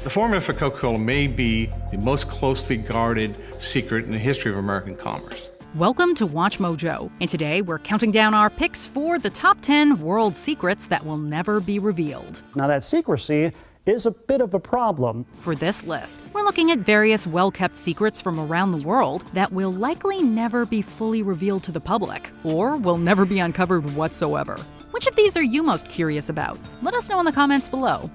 The formula for Coca-Cola may be the most closely guarded secret in the history of American commerce. Welcome to Watch Mojo, and today we're counting down our picks for the top 10 world secrets that will never be revealed. Now that secrecy is a bit of a problem. For this list, we're looking at various well-kept secrets from around the world that will likely never be fully revealed to the public, or will never be uncovered whatsoever. Which of these are you most curious about? Let us know in the comments below.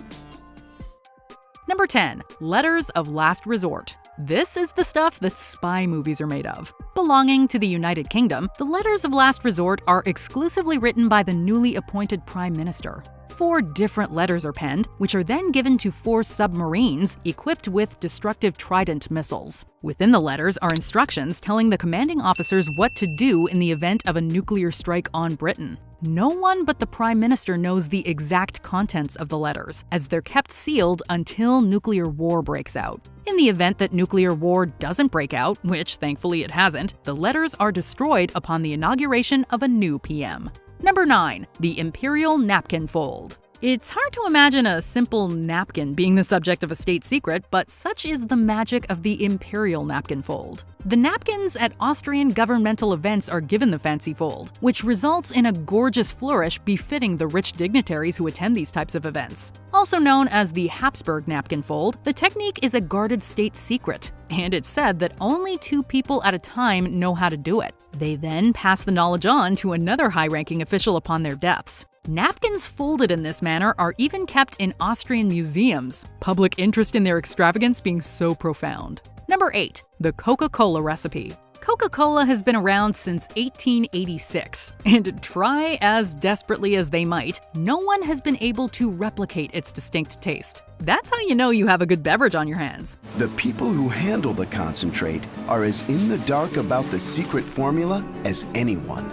Number 10. Letters of Last Resort. This is the stuff that spy movies are made of. Belonging to the United Kingdom, the Letters of Last Resort are exclusively written by the newly appointed Prime Minister. 4 different letters are penned, which are then given to 4 submarines equipped with destructive Trident missiles. Within the letters are instructions telling the commanding officers what to do in the event of a nuclear strike on Britain. No one but the Prime Minister knows the exact contents of the letters, as they're kept sealed until nuclear war breaks out. In the event that nuclear war doesn't break out, which thankfully it hasn't, the letters are destroyed upon the inauguration of a new PM. Number 9. The Imperial Napkin Fold. It's hard to imagine a simple napkin being the subject of a state secret, but such is the magic of the Imperial Napkin Fold. The napkins at Austrian governmental events are given the fancy fold, which results in a gorgeous flourish befitting the rich dignitaries who attend these types of events. Also known as the Habsburg napkin fold, the technique is a guarded state secret, and it's said that only 2 people at a time know how to do it. They then pass the knowledge on to another high-ranking official upon their deaths. Napkins folded in this manner are even kept in Austrian museums, public interest in their extravagance being so profound. Number 8. The Coca-Cola recipe. Coca-Cola has been around since 1886, and try as desperately as they might, no one has been able to replicate its distinct taste. That's how you know you have a good beverage on your hands. The people who handle the concentrate are as in the dark about the secret formula as anyone.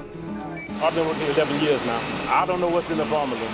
I've been working 11 years now. I don't know what's in the formula.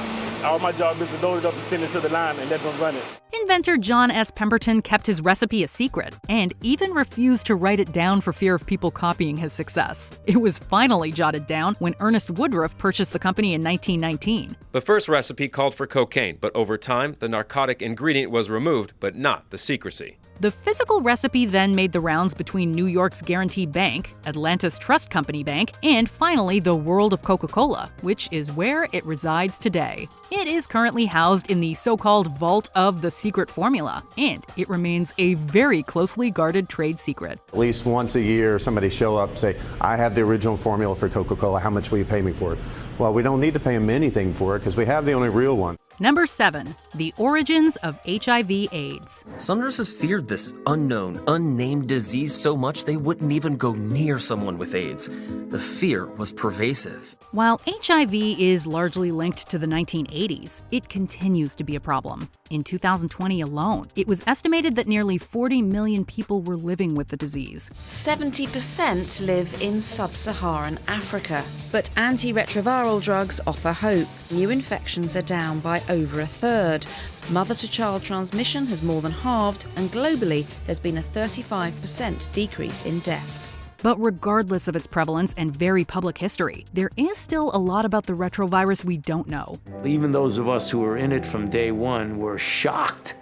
All my job is to load it up and send it to the line and let them run it. Inventor John S. Pemberton kept his recipe a secret and even refused to write it down for fear of people copying his success. It was finally jotted down when Ernest Woodruff purchased the company in 1919. The first recipe called for cocaine, but over time, the narcotic ingredient was removed, but not the secrecy. The physical recipe then made the rounds between New York's Guarantee Bank, Atlantis Trust Company Bank, and finally the world of Coca-Cola, which is where it resides today. It is currently housed in the so-called Vault of the Secret Formula, and it remains a very closely guarded trade secret. At least once a year, somebody show up and say, I have the original formula for Coca-Cola, how much will you pay me for it? Well, we don't need to pay them anything for it because we have the only real one. Number 7. The origins of HIV/AIDS. Some nurses feared this unknown, unnamed disease so much they wouldn't even go near someone with AIDS. The fear was pervasive. While HIV is largely linked to the 1980s, it continues to be a problem. In 2020 alone, it was estimated that nearly 40 million people were living with the disease. 70% live in sub-Saharan Africa. But antiretroviral drugs offer hope. New infections are down by over 1/3. Mother-to-child transmission has more than halved, and globally, there's been a 35% decrease in deaths. But regardless of its prevalence and very public history, there is still a lot about the retrovirus we don't know. Even those of us who were in it from day one were shocked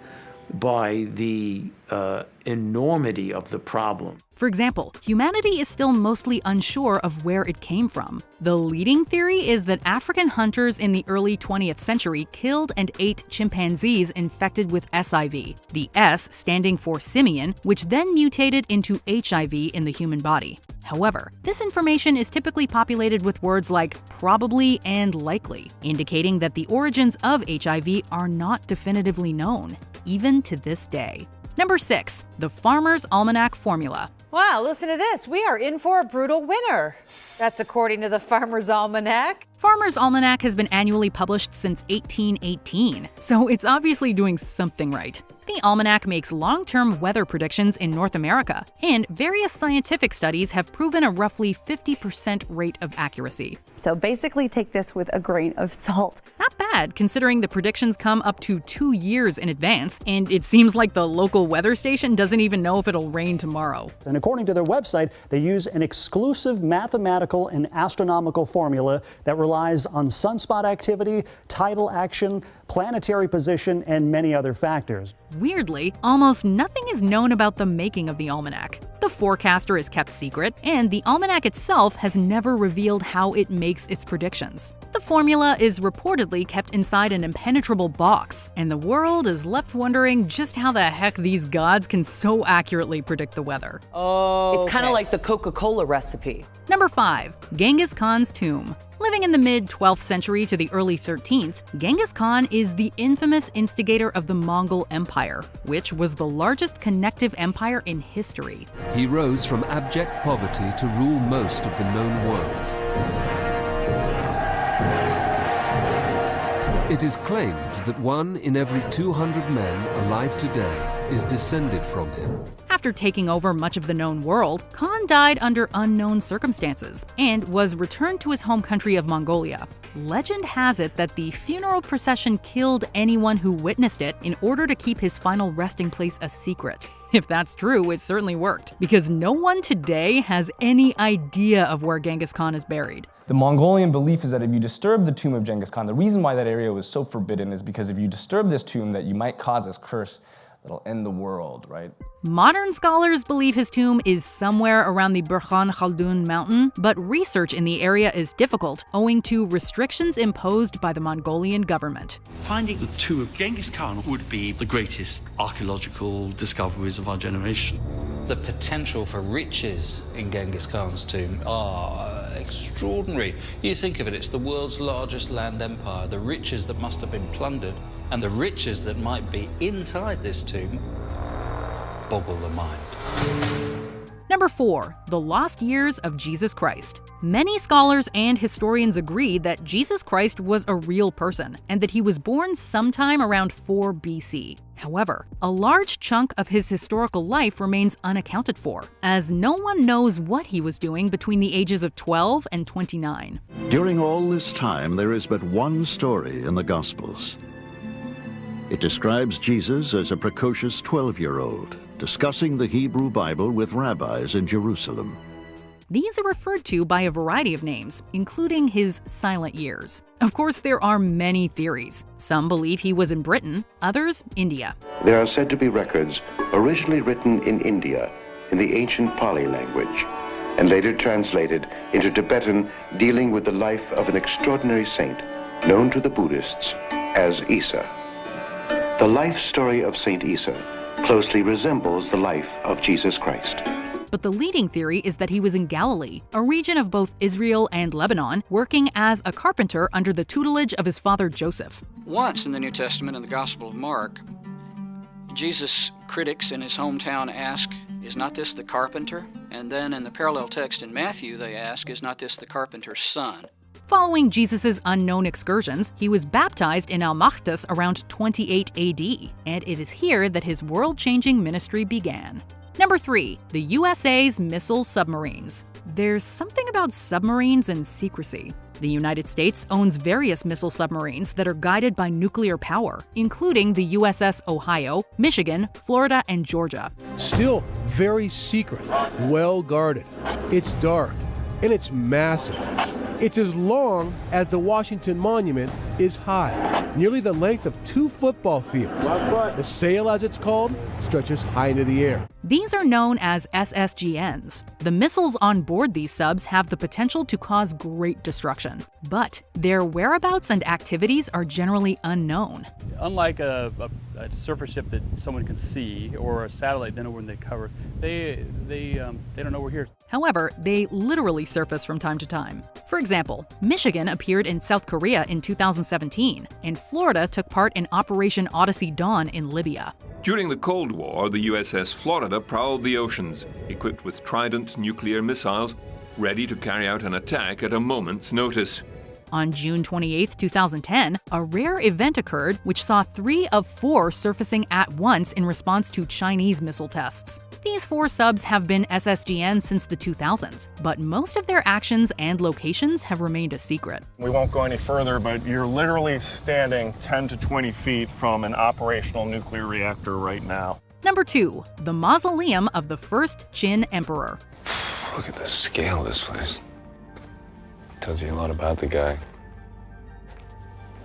by the enormity of the problem. For example, humanity is still mostly unsure of where it came from. The leading theory is that African hunters in the early 20th century killed and ate chimpanzees infected with SIV, the S standing for simian, which then mutated into HIV in the human body. However, this information is typically populated with words like probably and likely, indicating that the origins of HIV are not definitively known, even to this day. Number 6. The Farmer's Almanac Formula. Wow, listen to this. We are in for a brutal winter. That's according to the Farmer's Almanac. Farmer's Almanac has been annually published since 1818, so it's obviously doing something right. The almanac makes long-term weather predictions in North America, and various scientific studies have proven a roughly 50% rate of accuracy. So basically take this with a grain of salt. Not bad, considering the predictions come up to 2 years in advance, and it seems like the local weather station doesn't even know if it'll rain tomorrow. And according to their website, they use an exclusive mathematical and astronomical formula that relies on sunspot activity, tidal action, planetary position, and many other factors. Weirdly, almost nothing is known about the making of the almanac. The forecaster is kept secret, and the almanac itself has never revealed how it makes its predictions. The formula is reportedly kept inside an impenetrable box, and the world is left wondering just how the heck these gods can so accurately predict the weather. Oh, it's kind of like the Coca-Cola recipe. Number 5. Genghis Khan's tomb. Living in the mid-12th century to the early 13th, Genghis Khan is the infamous instigator of the Mongol Empire, which was the largest connective empire in history. He rose from abject poverty to rule most of the known world. It is claimed that 1 in every 200 men alive today is descended from him. After taking over much of the known world, Khan died under unknown circumstances and was returned to his home country of Mongolia. Legend has it that the funeral procession killed anyone who witnessed it in order to keep his final resting place a secret. If that's true, it certainly worked, because no one today has any idea of where Genghis Khan is buried. The Mongolian belief is that if you disturb the tomb of Genghis Khan, the reason why that area was so forbidden is because if you disturb this tomb, that you might cause this curse that'll end the world, right? Modern scholars believe his tomb is somewhere around the Burkhan Khaldun mountain, but research in the area is difficult owing to restrictions imposed by the Mongolian government. Finding the tomb of Genghis Khan would be the greatest archaeological discoveries of our generation. The potential for riches in Genghis Khan's tomb are extraordinary. You think of it, it's the world's largest land empire. The riches that must have been plundered and the riches that might be inside this tomb boggle the mind. Number 4. The lost years of Jesus Christ. Many scholars and historians agree that Jesus Christ was a real person and that he was born sometime around 4 BC. However, a large chunk of his historical life remains unaccounted for, as no one knows what he was doing between the ages of 12 and 29. During all this time, there is but one story in the Gospels. It describes Jesus as a precocious 12-year-old, discussing the Hebrew Bible with rabbis in Jerusalem. These are referred to by a variety of names, including his silent years. Of course, there are many theories. Some believe he was in Britain, others India. There are said to be records originally written in India in the ancient Pali language and later translated into Tibetan, dealing with the life of an extraordinary saint known to the Buddhists as Isa. The life story of Saint Isa closely resembles the life of Jesus Christ. But the leading theory is that he was in Galilee, a region of both Israel and Lebanon, working as a carpenter under the tutelage of his father Joseph. Once in the New Testament, in the Gospel of Mark, Jesus' critics in his hometown ask, "Is not this the carpenter?" And then in the parallel text in Matthew, they ask, "Is not this the carpenter's son?" Following Jesus' unknown excursions, he was baptized in Al-Makhdis around 28 AD, and it is here that his world-changing ministry began. Number 3. The USA's missile submarines. There's something about submarines and secrecy. The United States owns various missile submarines that are guided by nuclear power, including the USS Ohio, Michigan, Florida, and Georgia. Still very secret, well guarded. It's dark, and it's massive. It's as long as the Washington Monument is high, nearly the length of 2 football fields. The sail, as it's called, stretches high into the air. These are known as SSGNs. The missiles on board these subs have the potential to cause great destruction, but their whereabouts and activities are generally unknown. Unlike a surface ship that someone can see or a satellite they know when they cover, they don't know we're here. However, they literally surface from time to time. For example, Michigan appeared in South Korea in 2017, and Florida took part in Operation Odyssey Dawn in Libya. During the Cold War, the USS Florida prowled the oceans, equipped with Trident nuclear missiles, ready to carry out an attack at a moment's notice. On June 28, 2010, a rare event occurred which saw 3 of 4 surfacing at once in response to Chinese missile tests. These 4 subs have been SSGN since the 2000s, but most of their actions and locations have remained a secret. We won't go any further, but you're literally standing 10 to 20 feet from an operational nuclear reactor right now. Number 2. The Mausoleum of the First Qin Emperor. Look at the scale of this place. Tells you a lot about the guy.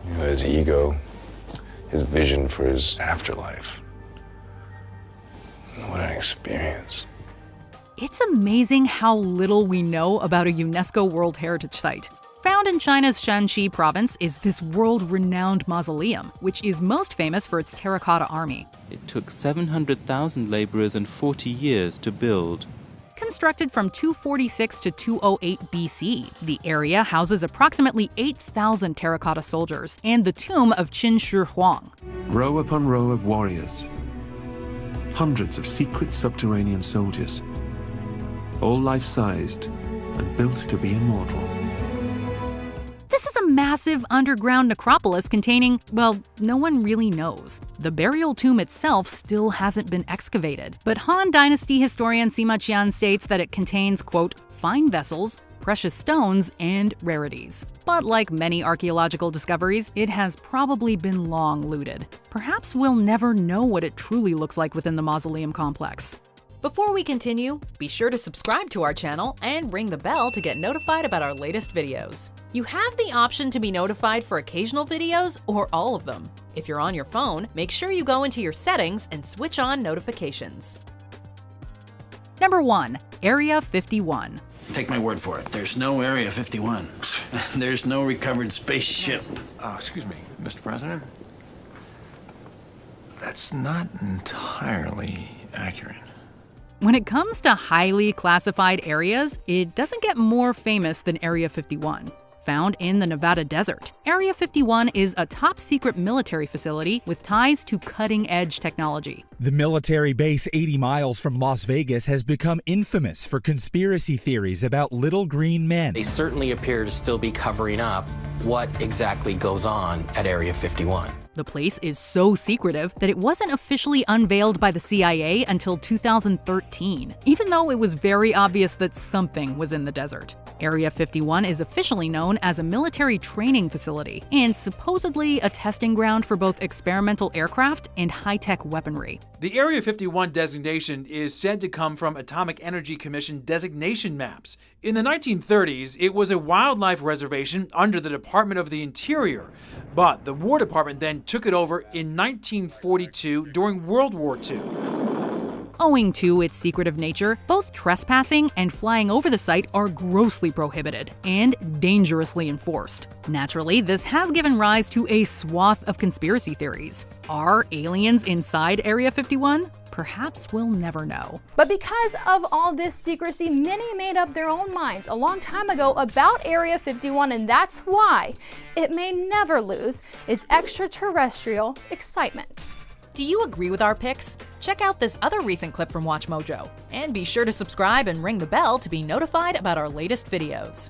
You know, his ego, his vision for his afterlife. What an experience. It's amazing how little we know about a UNESCO World Heritage Site. Found in China's Shanxi province is this world-renowned mausoleum, which is most famous for its terracotta army. It took 700,000 laborers and 40 years to build. Constructed from 246 to 208 BC, the area houses approximately 8,000 terracotta soldiers and the tomb of Qin Shi Huang. Row upon row of warriors. Hundreds of secret subterranean soldiers. All life-sized and built to be immortal. This is a massive underground necropolis containing, well, no one really knows. The burial tomb itself still hasn't been excavated, but Han Dynasty historian Sima Qian states that it contains, quote, fine vessels, precious stones, and rarities. But like many archaeological discoveries, it has probably been long looted. Perhaps we'll never know what it truly looks like within the mausoleum complex. Before we continue, be sure to subscribe to our channel and ring the bell to get notified about our latest videos. You have the option to be notified for occasional videos or all of them. If you're on your phone, make sure you go into your settings and switch on notifications. Number 1. Area 51. Take my word for it. There's no Area 51. There's no recovered spaceship. Excuse me, Mr. President. That's not entirely accurate. When it comes to highly classified areas, it doesn't get more famous than Area 51. Found in the Nevada desert, Area 51 is a top-secret military facility with ties to cutting-edge technology. The military base 80 miles from Las Vegas has become infamous for conspiracy theories about little green men. They certainly appear to still be covering up what exactly goes on at Area 51. The place is so secretive that it wasn't officially unveiled by the CIA until 2013, even though it was very obvious that something was in the desert. Area 51 is officially known as a military training facility and supposedly a testing ground for both experimental aircraft and high-tech weaponry. The Area 51 designation is said to come from Atomic Energy Commission designation maps. In the 1930s, it was a wildlife reservation under the Department of the Interior, but the War Department then took it over in 1942 during World War II. Owing to its secretive nature, both trespassing and flying over the site are grossly prohibited and dangerously enforced. Naturally, this has given rise to a swath of conspiracy theories. Are aliens inside Area 51? Perhaps we'll never know. But because of all this secrecy, many made up their own minds a long time ago about Area 51, and that's why it may never lose its extraterrestrial excitement. Do you agree with our picks? Check out this other recent clip from WatchMojo, and be sure to subscribe and ring the bell to be notified about our latest videos.